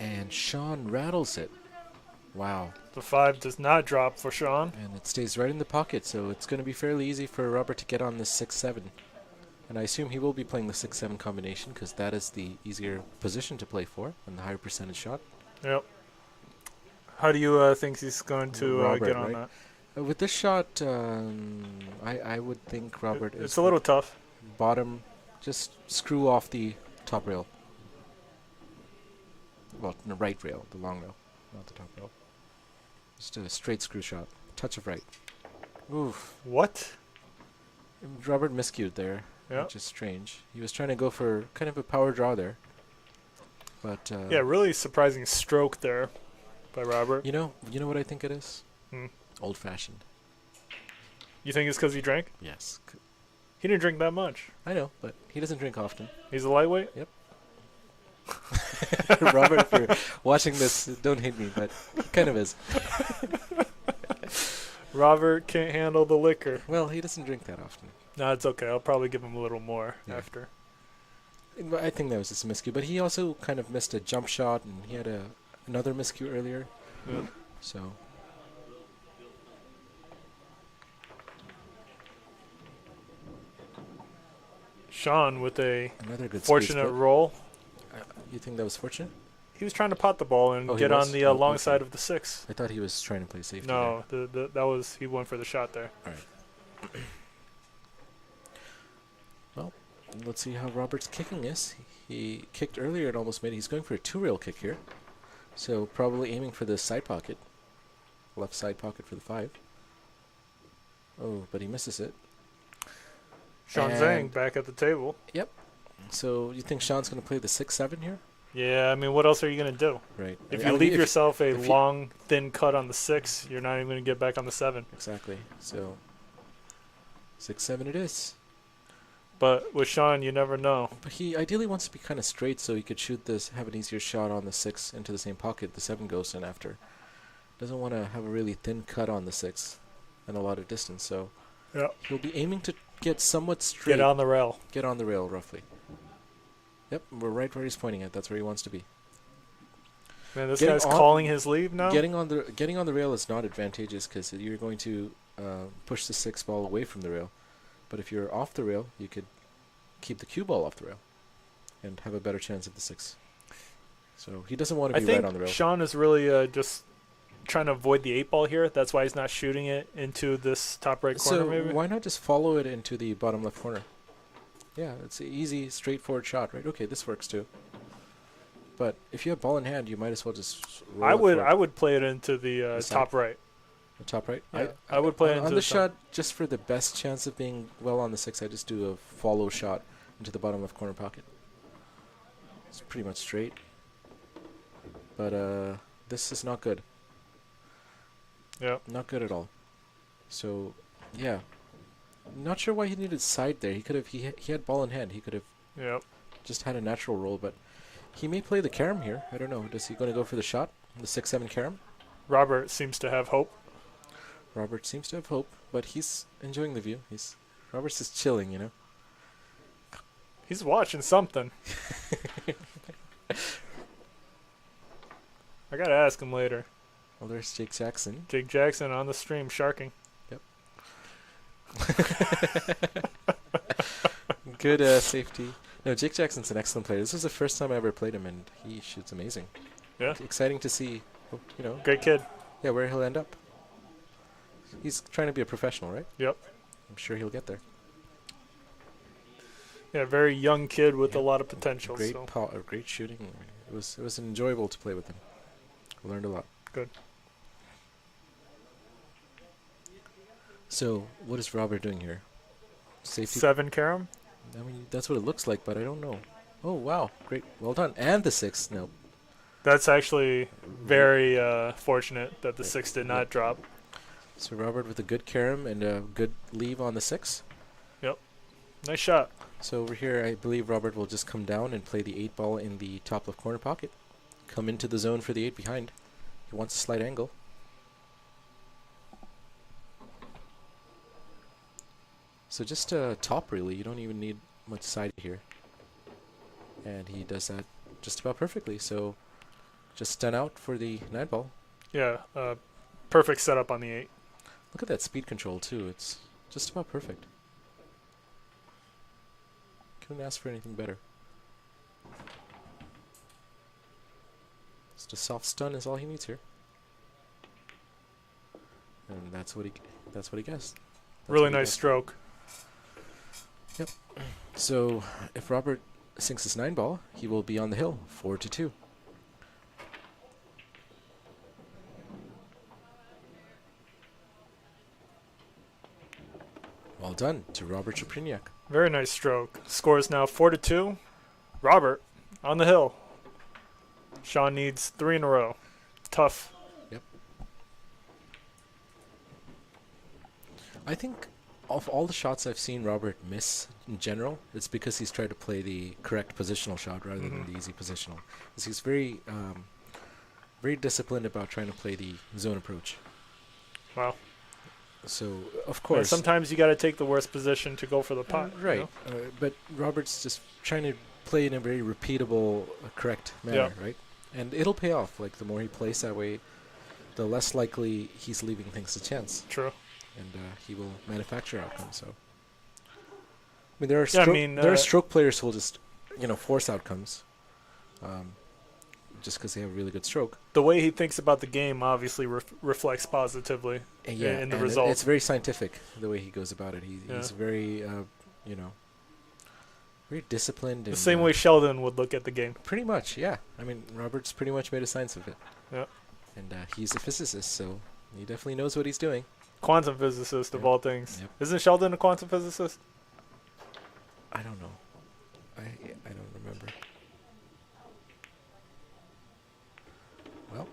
And Sean rattles it. Wow. The 5 does not drop for Sean. And it stays right in the pocket, so it's going to be fairly easy for Robert to get on this 6-7. And I assume he will be playing the 6-7 combination because that is the easier position to play for and the higher percentage shot. Yep. How do you think he's going to Robert, get on right? that? With this shot, I would think Robert is... It's a little tough. Bottom, just screw off the top rail. Well, the right rail, the long rail, not the top rail. Just a straight screw shot. Touch of right. Oof. What? Robert miscued there, Yeah. which is strange. He was trying to go for kind of a power draw there. But Yeah, really surprising stroke there by Robert. you know what I think it is? Hmm. Old-fashioned. You think it's because he drank? Yes. He didn't drink that much. I know, but he doesn't drink often. He's a lightweight? Yep. Robert, if you're watching this, don't hate me, but he kind of is. Robert can't handle the liquor. Well, he doesn't drink that often. No, it's okay. I'll probably give him a little more after. I think that was just a miscue, but he also kind of missed a jump shot, and he had another miscue earlier. Yeah. So Sean with a another good fortunate split. roll. You think that was fortunate? He was trying to pot the ball and Oh, he get was? on the Oh, long okay. side of the 6. I thought he was trying to play safety. No, that was he went for the shot there. All right. Well, let's see how Robert's kicking is. He kicked earlier and almost made it. He's going for a 2-rail kick here. So probably aiming for the side pocket. Left side pocket for the 5. Oh, but he misses it. Sean And- Zeng back at the table. Yep. So you think Sean's going to play the 6-7 here? Yeah, I mean, what else are you going to do? Right. If I you mean, leave yourself a if you- long, thin cut on the 6, you're not even going to get back on the 7. Exactly. So 6-7 it is. But with Sean, you never know. But he ideally wants to be kind of straight so he could shoot this, have an easier shot on the 6 into the same pocket the 7 goes in after. Doesn't want to have a really thin cut on the 6 and a lot of distance. So Yeah. he'll be aiming to get somewhat straight. Get on the rail. Get on the rail, roughly. Yep, we're right where he's pointing at. That's where he wants to be. Man, this Getting guy's on- calling his leave now. Getting on the rail is not advantageous because you're going to push the 6 ball away from the rail. But if you're off the rail, you could keep the cue ball off the rail and have a better chance at the 6. So he doesn't want to I be think right on the rail. Sean is really just trying to avoid the 8 ball here. That's why he's not shooting it into this top right corner, So maybe. why not just follow it into the bottom left corner? Yeah, it's an easy, straightforward shot, right? Okay, this works too. But if you have ball in hand, you might as well just roll I it would for I would play it into the side? top right. the top right. Yeah, I would play it on into the the top. shot just for the best chance of being well on the 6. I just do a follow shot into the bottom left corner pocket. It's pretty much straight. But this is not good. Yeah. Not good at all. So, yeah. Not sure why he needed side there. He could have. He had ball in hand. He could have Yep. just had a natural roll. But he may play the carom here. I don't know. Is he going to go for the shot? The 6-7 carom? Robert seems to have hope. Robert seems to have hope, but he's enjoying the view. Robert's just chilling, you know. He's watching something. I gotta ask him later. Well, there's Jake Jackson. Jake Jackson on the stream sharking. Good safety. No, Jake Jackson's an excellent player. This is the first time I ever played him, and he shoots amazing. Yeah. Exciting to see, you know, Great kid. yeah, where he'll end up. He's trying to be a professional, right? Yep. I'm sure he'll get there. Yeah, very young kid with Yeah. a lot of potential. Great So. great shooting. It was enjoyable to play with him. I learned a lot. Good. So, what is Robert doing here? Safety. 7 carom. I mean, that's what it looks like, but I don't know. Oh, wow. Great. Well done. And the 6. No. That's actually very fortunate that the 6 did not drop. So, Robert with a good carom and a good leave on the 6. Nice shot. So, over here, I believe Robert will just come down and play the 8 ball in the top left corner pocket. Come into the zone for the 8 behind. He wants a slight angle. So just top, really. You don't even need much side here. And he does that just about perfectly. So just stun out for the 9 ball. Yeah. Perfect setup on the 8. Look at that speed control, too. It's just about perfect. Couldn't ask for anything better. Just a soft stun is all he needs here. And that's what he guessed. That's Really what he nice guessed. stroke. So if Robert sinks his 9 ball, he will be on the hill, 4-2. Well done to Robert Czupryniak. Very nice stroke. Score is now 4-2. Robert on the hill. Sean needs 3 in a row. Tough. I think of all the shots I've seen Robert miss in general, it's because he's tried to play the correct positional shot rather than the easy positional. Because he's very, very disciplined about trying to play the zone approach. Wow. So, of Yeah, course... sometimes you got to take the worst position to go for the pot. right. You know? But Robert's just trying to play in a very repeatable, correct manner, right? And it'll pay off. Like, the more he plays that way, the less likely he's leaving things to chance. True. And he will manufacture outcomes. So, I mean, there are there are stroke players who will just, force outcomes, just because they have a really good stroke. The way he thinks about the game obviously reflects positively in the result. It's very scientific the way he goes about it. He's very, very disciplined. The same way Sheldon would look at the game. Pretty much, yeah. I mean, Robert's pretty much made a science of it. Yeah. And he's a physicist, so he definitely knows what he's doing. Quantum physicist of all things. Yep. Isn't Sheldon a quantum physicist? I don't know. I don't remember. Well,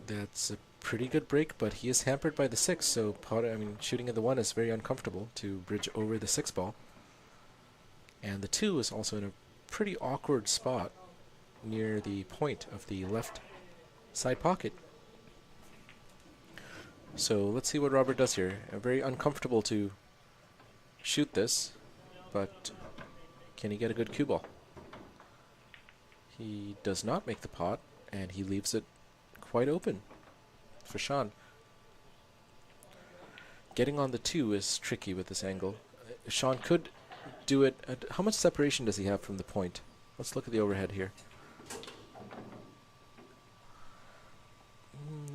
that's a pretty good break, but he is hampered by the 6, so shooting at the 1 is very uncomfortable to bridge over the 6 ball. And the 2 is also in a pretty awkward spot near the point of the left side pocket. So let's see what Robert does here. Very uncomfortable to shoot this, but can he get a good cue ball? He does not make the pot, and he leaves it quite open for Sean. Getting on the 2 is tricky with this angle. Sean could do it. How much separation does he have from the point? Let's look at the overhead here.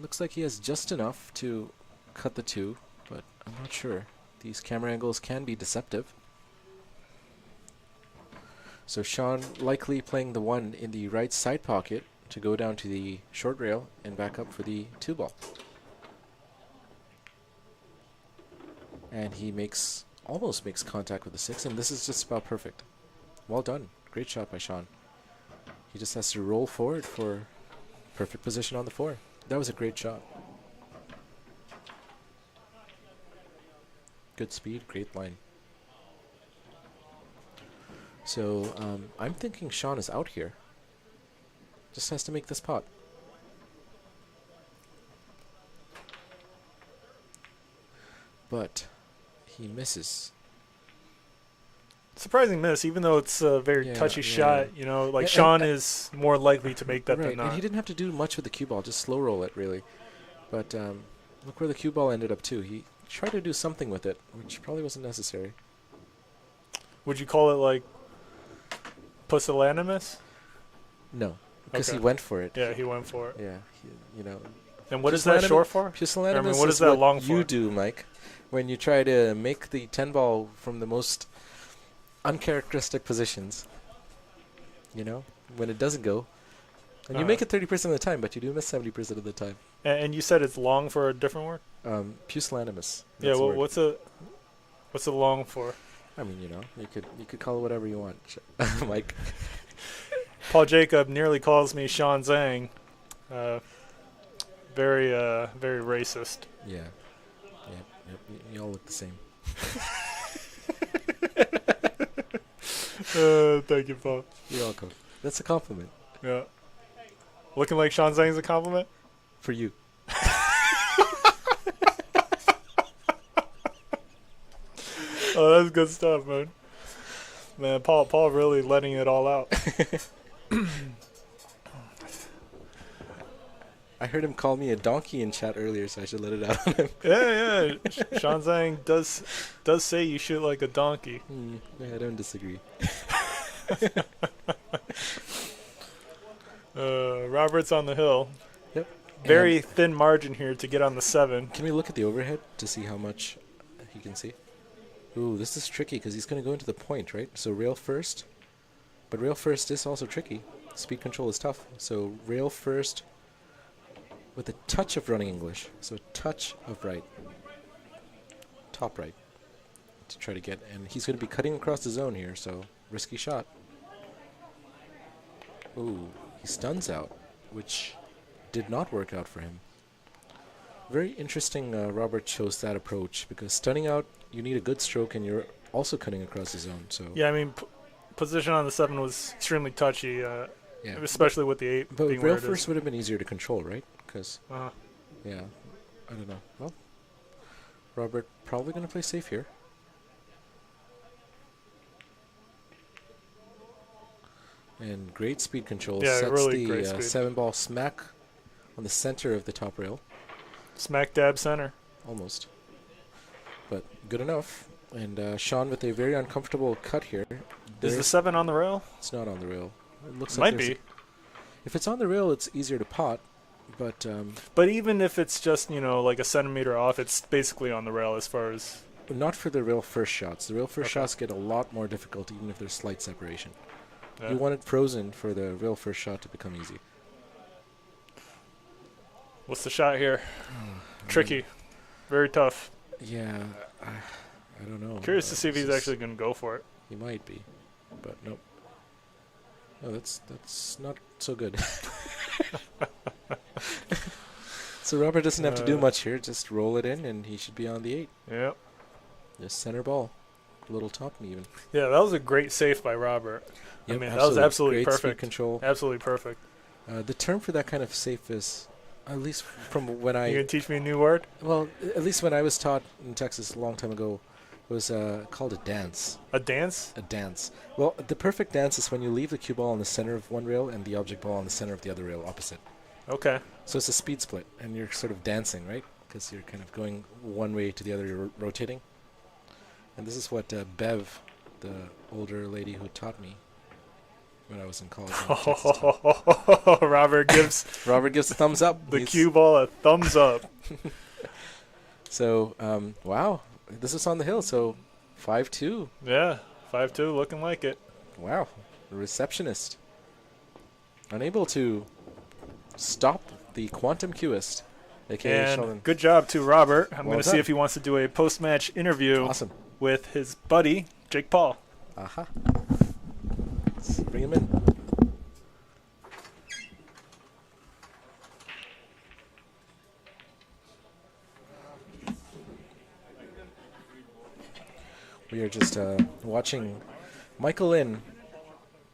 Looks like he has just enough to cut the 2, but I'm not sure. These camera angles can be deceptive. So Sean likely playing the 1 in the right side pocket to go down to the short rail and back up for the 2 ball. And he almost makes contact with the 6, and this is just about perfect. Well done. Great shot by Sean. He just has to roll forward for perfect position on the 4. That was a great shot. Good speed, great line. So I'm thinking Sean is out here. Just has to make this pot. But he misses. Surprising miss, even though it's a very touchy shot. Sean is more likely to make that than not. And he didn't have to do much with the cue ball, just slow roll it, really. But look where the cue ball ended up, too. He tried to do something with it, which probably wasn't necessary. Would you call it, like, pusillanimous? No, because he went for it. Yeah, he went for it. Yeah, And what is that short for? Pusillanimous what is that long for? You do, Mike, when you try to make the 10 ball from the most uncharacteristic positions. When it doesn't go. And you make it 30% of the time, but you do miss 70% of the time. And you said it's long for a different word? Pusillanimous. Yeah, well, what's it long for? I mean, you could call it whatever you want, Mike. Paul Jacob nearly calls me Sean Zeng. Very racist. Yeah. Yep. You all look the same. Thank you, Paul. You're welcome. That's a compliment. Yeah. Looking like Sean Zhang's a compliment? For you. Oh, that's good stuff, man. Man, Paul really letting it all out. I heard him call me a donkey in chat earlier, so I should let it out on him. Yeah. Sean Zhang does say you shoot like a donkey. Yeah, I don't disagree. Robert's on the hill. Yep. Very thin margin here to get on the 7. Can we look at the overhead to see how much he can see? Ooh, this is tricky because he's going to go into the point, right? So rail first. But rail first is also tricky. Speed control is tough. So rail first with a touch of running English. So a touch of right. Top right. To try to get. And he's going to be cutting across the zone here, so risky shot. Ooh, he stuns out, which did not work out for him. Very interesting. Robert chose that approach because stunning out, you need a good stroke, and you're also cutting across the zone. So Yeah, I mean, position on the 7 was extremely touchy, yeah, especially with the 8 but being where rail it is. first would have been easier to control, right? Because Uh-huh. yeah, I don't know. Well, Robert probably going to play safe here. And great speed control. Yeah, Sets really great the speed. 7-ball smack on the center of the top rail. Smack dab center. Almost. But good enough. And Sean with a very uncomfortable cut here. Is the 7 on the rail? It's not on the rail. It looks Might like there's be. if it's on the rail, it's easier to pot. But But even if it's just, like a centimeter off, it's basically on the rail as far as... not for the rail first shots. The rail first Okay. shots get a lot more difficult even if there's slight separation. Yeah. You want it frozen for the rail first shot to become easy. What's the shot here? Tricky. Very tough. Yeah, I don't know. Curious to see if he's This is- actually going to go for it. He might be, but nope. No, that's not so good. So Robert doesn't have to do much here. Just roll it in, and he should be on the 8. Yep. Just center ball, a little top me even. Yeah, that was a great save by Robert. I Yep, mean, that was absolutely great speed perfect. control. Absolutely perfect. The term for that kind of safe is, at least from when You I, going to teach me a new word? well, at least when I was taught in Texas a long time ago, was called a dance. A dance? A dance. Well, the perfect dance is when you leave the cue ball in the center of one rail and the object ball in the center of the other rail opposite. Okay. So it's a speed split, and you're sort of dancing, right? Because you're kind of going one way to the other, you're rotating. And this is what Bev, the older lady who taught me when I was in college. in Texas, Robert gives Robert gives a thumbs up. the He's- cue ball a thumbs up. So, wow, this is on the hill. So, 5-2. Yeah, 5-2, looking like it. Wow, the receptionist unable to stop the quantum cueist, aka And Sheldon. good job to Robert. I'm Well going to see done. if he wants to do a post-match interview Awesome. with his buddy, Jake Paul. Aha. Let's bring him in. We are just watching Michael Lynn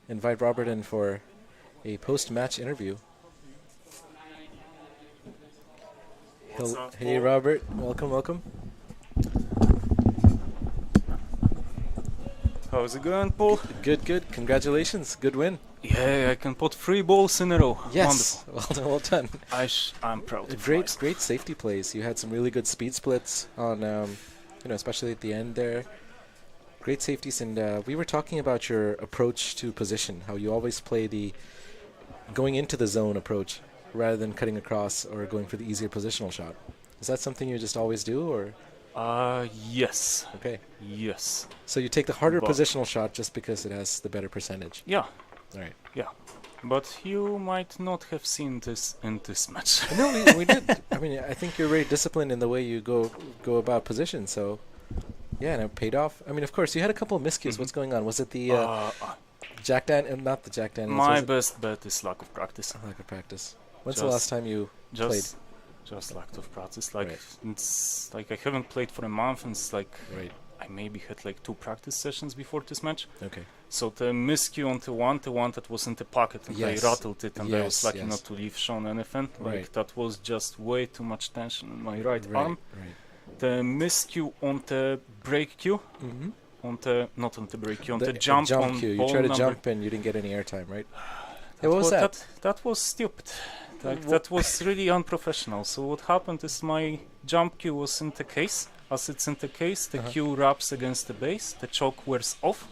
invite Robert in for a post-match interview. What's up, Hey, Paul? Robert. Welcome, welcome. How's it going, Paul? Good, good. Congratulations. Good win. Yeah, I can put 3 balls in a row. Yes. Well done. Well done. Wonderful. I'm proud of Great, myself. great safety plays. You had some really good speed splits on, especially at the end there. Great safeties, and we were talking about your approach to position, how you always play the going into the zone approach rather than cutting across or going for the easier positional shot. Is that something you just always do, or? Yes. Okay. Yes. So you take the harder But- positional shot just because it has the better percentage. Yeah. All right. But you might not have seen this in this match. No, we did. I mean, I think you're very disciplined in the way you go about position. So, yeah, and it paid off. I mean, of course, you had a couple of miscues. Mhm. What's going on? Was it the Uh, Jack Dan? Not the Jack Daniels. my was it? best bet is lack of practice. Lack of practice. When's the Just- last time you played? Just lack of practice. Like Right. it's like I haven't played for a month, and it's like Right. I maybe had like 2 practice sessions before this match. Okay. So the miscue on the one that was in the pocket, and Yes. I rattled it, and I was Yes, lucky yes. not to leave Sean anything. Like Right. that was just way too much tension in my right Right. arm. Right. The miscue on the brake cue, Mm-hmm. not on the brake cue, on the jump on cue. You ball tried to number. jump and you didn't get any airtime, right? Yeah, what was Well, that? That was stupid. Like Wha- that was really unprofessional. So what happened is my jump cue was in the case. As it's in the case, the Uh-huh. cue wraps against the base. The choke wears off.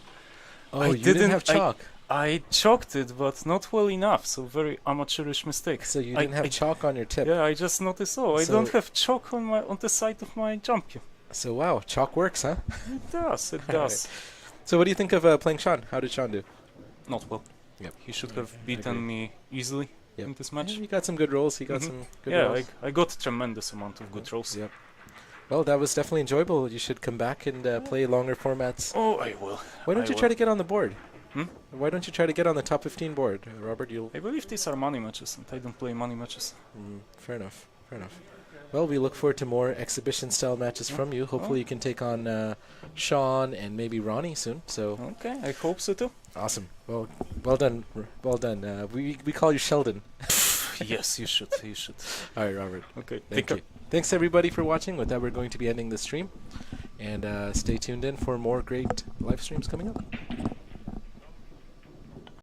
Oh, I you didn't didn't- have I- chalk. I choked it, but not well enough. So very amateurish mistake. So you I- didn't have I- chalk on your tip. Yeah, I just noticed. Oh, I So- don't have choke on the side of my jump cue. So wow, chalk works, huh? It does. It All right. does. So what do you think of playing Sean? How did Sean do? Not well. Yep. He should have agree. beaten me easily Yep. in this match. Yeah, he got some good rolls. He got Mhm. some good Yeah, rolls. I got tremendous amount of good rolls. Yep. Well, that was definitely enjoyable. You should come back and play longer formats. Oh, I will. Why don't I you will. try to get on the board? Hmm? Why don't you try to get on the top 15 board, Robert? You'll. I believe these are money matches, and I don't play money matches. Fair enough. Fair enough. Well, we look forward to more exhibition-style matches from you. Hopefully you can take on Sean and maybe Ronnie soon. So Okay, I hope so too. awesome. Well done. Well done. We call you Sheldon. Yes, you should. You should. All right, Robert. Okay, Thank you. Thanks, everybody, for watching. With that, we're going to be ending the stream. And stay tuned in for more great live streams coming up.